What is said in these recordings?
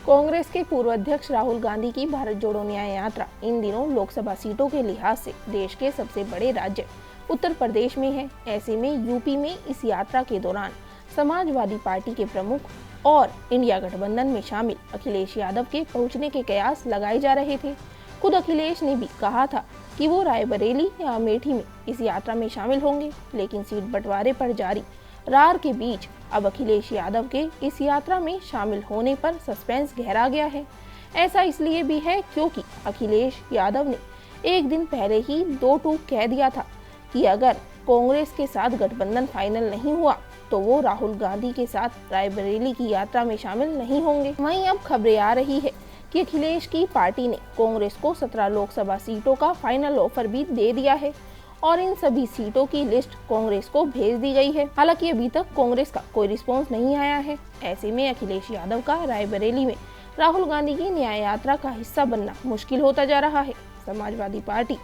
कांग्रेस के पूर्व अध्यक्ष राहुल गांधी की भारत जोड़ो न्याय यात्रा इन दिनों लोकसभा सीटों के लिहाज से देश के सबसे बड़े राज्य उत्तर प्रदेश में है। ऐसे में यूपी में इस यात्रा के दौरान समाजवादी पार्टी के प्रमुख और इंडिया गठबंधन में शामिल अखिलेश यादव के पहुंचने के कयास लगाए जा रहे थे। खुद अखिलेश ने भी कहा था कि वो रायबरेली या अमेठी में इस यात्रा में शामिल होंगे, लेकिन सीट बंटवारे पर जारी रार के बीच अब अखिलेश यादव के इस यात्रा में शामिल होने पर सस्पेंस गहरा गया है। ऐसा इसलिए भी है क्योंकि अखिलेश यादव ने एक दिन पहले ही दो टूक कह दिया था कि अगर कांग्रेस के साथ गठबंधन फाइनल नहीं हुआ तो वो राहुल गांधी के साथ रायबरेली की यात्रा में शामिल नहीं होंगे। वहीं अब खबरें आ रही है कि अखिलेश की पार्टी ने कांग्रेस को 17 लोकसभा सीटों का फाइनल ऑफर भी दे दिया है और इन सभी सीटों की लिस्ट कांग्रेस को भेज दी गई है। हालांकि अभी तक कांग्रेस का कोई रिस्पॉन्स नहीं आया है। ऐसे में अखिलेश यादव का रायबरेली में राहुल गांधी की न्याय यात्रा का हिस्सा बनना मुश्किल होता जा रहा है। समाजवादी पार्टी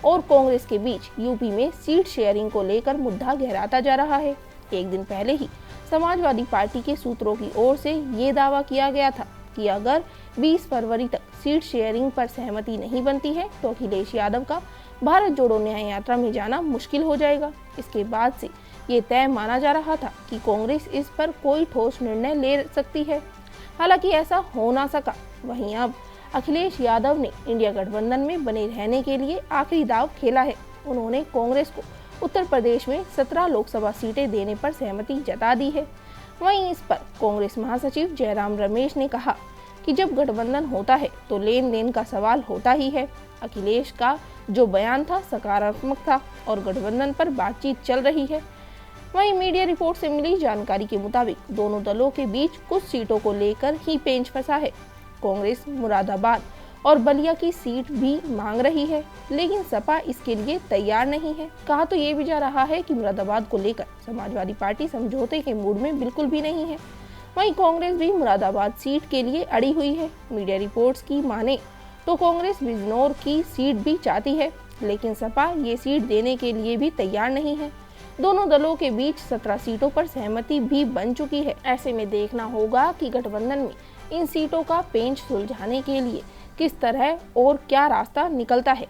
और कांग्रेस के बीच यूपी में सीट शेयरिंग को लेकर मुद्दा गहराता जा रहा है। एक दिन पहले ही समाजवादी पार्टी के सूत्रों की ओर से ये दावा किया गया था कि अगर 20 फरवरी तक सीट शेयरिंग पर सहमति नहीं बनती है तो अखिलेश यादव का भारत जोड़ो न्याय यात्रा में जाना मुश्किल हो जाएगा। इसके बाद से ये तय माना जा रहा था कि कांग्रेस इस पर कोई ठोस निर्णय ले सकती है। हालांकि ऐसा हो ना सका। वहीं अब अखिलेश यादव ने इंडिया गठबंधन में बने रहने के लिए आखिरी दाव खेला है। उन्होंने कांग्रेस को उत्तर प्रदेश में 17 लोकसभा सीटें देने पर सहमति जता दी है। वहीं इस पर कांग्रेस महासचिव जयराम रमेश ने कहा कि जब गठबंधन होता है तो लेन देन का सवाल होता ही है। अखिलेश का जो बयान था सकारात्मक था और गठबंधन पर बातचीत चल रही है। वहीं मीडिया रिपोर्ट से मिली जानकारी के मुताबिक दोनों दलों के बीच कुछ सीटों को लेकर ही पेंच फंसा है। कांग्रेस मुरादाबाद और बलिया की सीट भी मांग रही है, लेकिन सपा इसके लिए तैयार नहीं है। कहा तो ये भी जा रहा है कि मुरादाबाद को लेकर समाजवादी पार्टी समझौते के मूड में बिल्कुल भी नहीं है। वहीं कांग्रेस भी मुरादाबाद सीट के लिए अड़ी हुई है। मीडिया रिपोर्ट्स की माने तो कांग्रेस बिजनौर की सीट भी चाहती है, लेकिन सपा ये सीट देने के लिए भी तैयार नहीं है। दोनों दलों के बीच 17 सीटों पर सहमति भी बन चुकी है। ऐसे में देखना होगा कि गठबंधन में इन सीटों का पेंच सुलझाने के लिए किस तरह और क्या रास्ता निकलता है।